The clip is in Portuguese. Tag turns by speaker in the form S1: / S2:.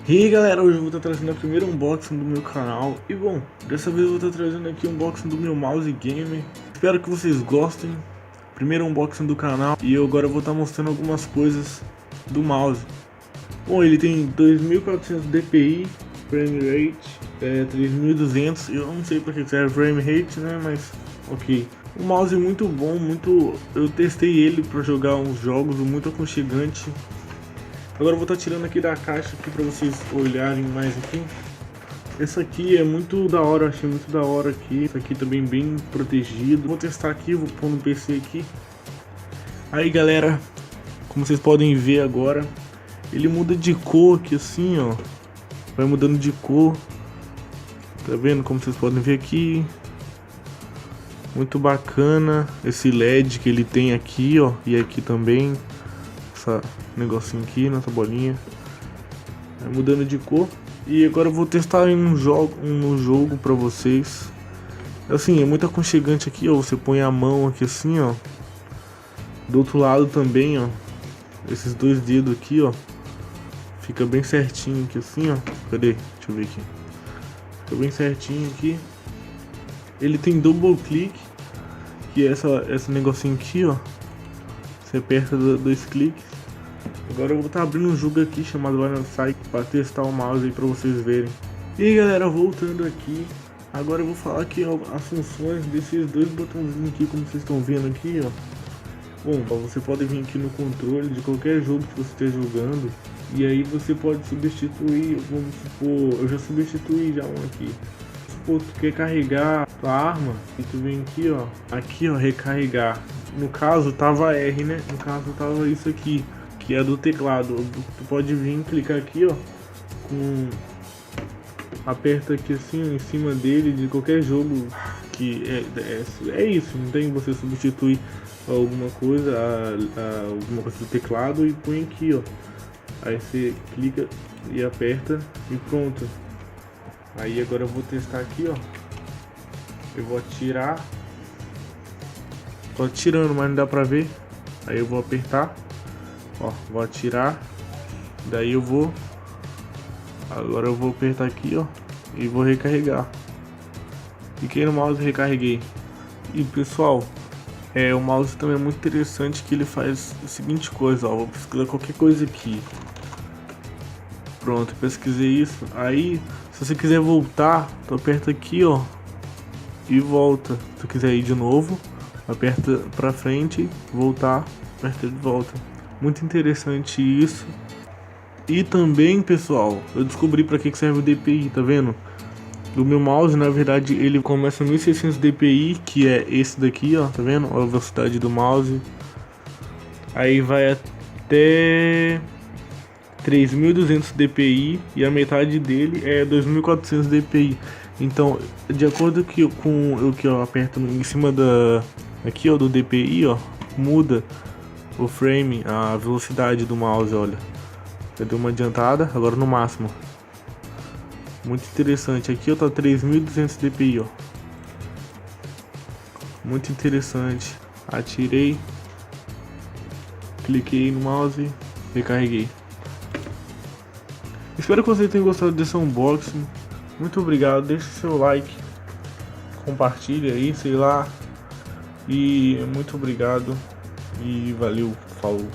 S1: E aí galera, hoje eu vou estar trazendo a primeira unboxing do meu canal. E bom, dessa vez eu vou estar trazendo aqui o unboxing do meu mouse gamer. Espero que vocês gostem. Primeiro unboxing do canal. E eu agora vou estar mostrando algumas coisas do mouse. Bom, ele tem 2400 dpi, frame rate, 3200. Eu não sei para que serve frame rate, né, mas ok. O mouse é muito bom, eu testei ele para jogar uns jogos, muito aconchegante. Agora eu vou estar tirando aqui da caixa aqui para vocês olharem mais aqui. Esse aqui é muito da hora, achei muito da hora aqui. Esse aqui também bem protegido. Vou testar aqui, vou pôr no PC aqui. Aí galera, como vocês podem ver agora, ele muda de cor aqui assim, ó. Vai mudando de cor. Tá vendo como vocês podem ver aqui? Muito bacana esse LED que ele tem aqui, ó. E aqui também. Essa negocinho aqui, nessa bolinha. Vai mudando de cor. E agora eu vou testar em um jogo pra vocês. Assim, é muito aconchegante aqui, ó. Você põe a mão aqui assim, ó. Do outro lado também, ó. Esses dois dedos aqui, ó. Fica bem certinho aqui assim, ó. Cadê? Deixa eu ver aqui. Fica bem certinho aqui. Ele tem double click, que é esse negocinho aqui, ó. Você aperta dois cliques. Agora eu vou estar abrindo um jogo aqui chamado Line of Sight para testar o mouse aí para vocês verem. E aí galera, voltando aqui. Agora eu vou falar aqui ó, as funções desses dois botãozinhos aqui, como vocês estão vendo aqui, ó. Bom, você pode vir aqui no controle de qualquer jogo que você esteja jogando. E aí você pode substituir, vamos supor, eu já substituí já um aqui. Supor que tu quer carregar tua arma e tu vem aqui ó, recarregar. No caso tava R, né? No caso tava isso aqui, que é do teclado. Tu pode vir clicar aqui ó, aperta aqui assim em cima dele de qualquer jogo que é isso, não tem você substituir alguma coisa, alguma coisa do teclado e põe aqui ó. Aí você clica e aperta e pronto. Aí agora eu vou testar aqui ó. Eu vou atirar. Tô atirando, mas não dá pra ver. Aí eu vou apertar. Ó, vou atirar. Daí eu vou. Agora eu vou apertar aqui ó. E vou recarregar. Cliquei no mouse e recarreguei. E pessoal, o mouse também é muito interessante, que ele faz a seguinte coisa, ó. Vou pesquisar qualquer coisa aqui. Pronto, pesquisei isso. Aí, se você quiser voltar, tu aperta aqui, ó. E volta. Se tu quiser ir de novo, aperta pra frente, voltar, aperta de volta. Muito interessante isso. E também, pessoal, eu descobri pra que serve o DPI, tá vendo? Do meu mouse, na verdade, ele começa 1600 dpi, que é esse daqui, ó, tá vendo? Olha a velocidade do mouse. Aí vai até 3200 dpi e a metade dele é 2400 dpi. Então, de acordo com o que eu aperto em cima aqui ó, do dpi, ó, muda o frame, a velocidade do mouse, olha. Eu dei uma adiantada, agora no máximo. Muito interessante. Aqui eu tô 3200 dpi, ó. Muito interessante. Atirei, cliquei no mouse, recarreguei. Espero que vocês tenham gostado desse unboxing. Muito obrigado, deixe seu like, compartilha aí, sei lá. E muito obrigado e valeu, falou.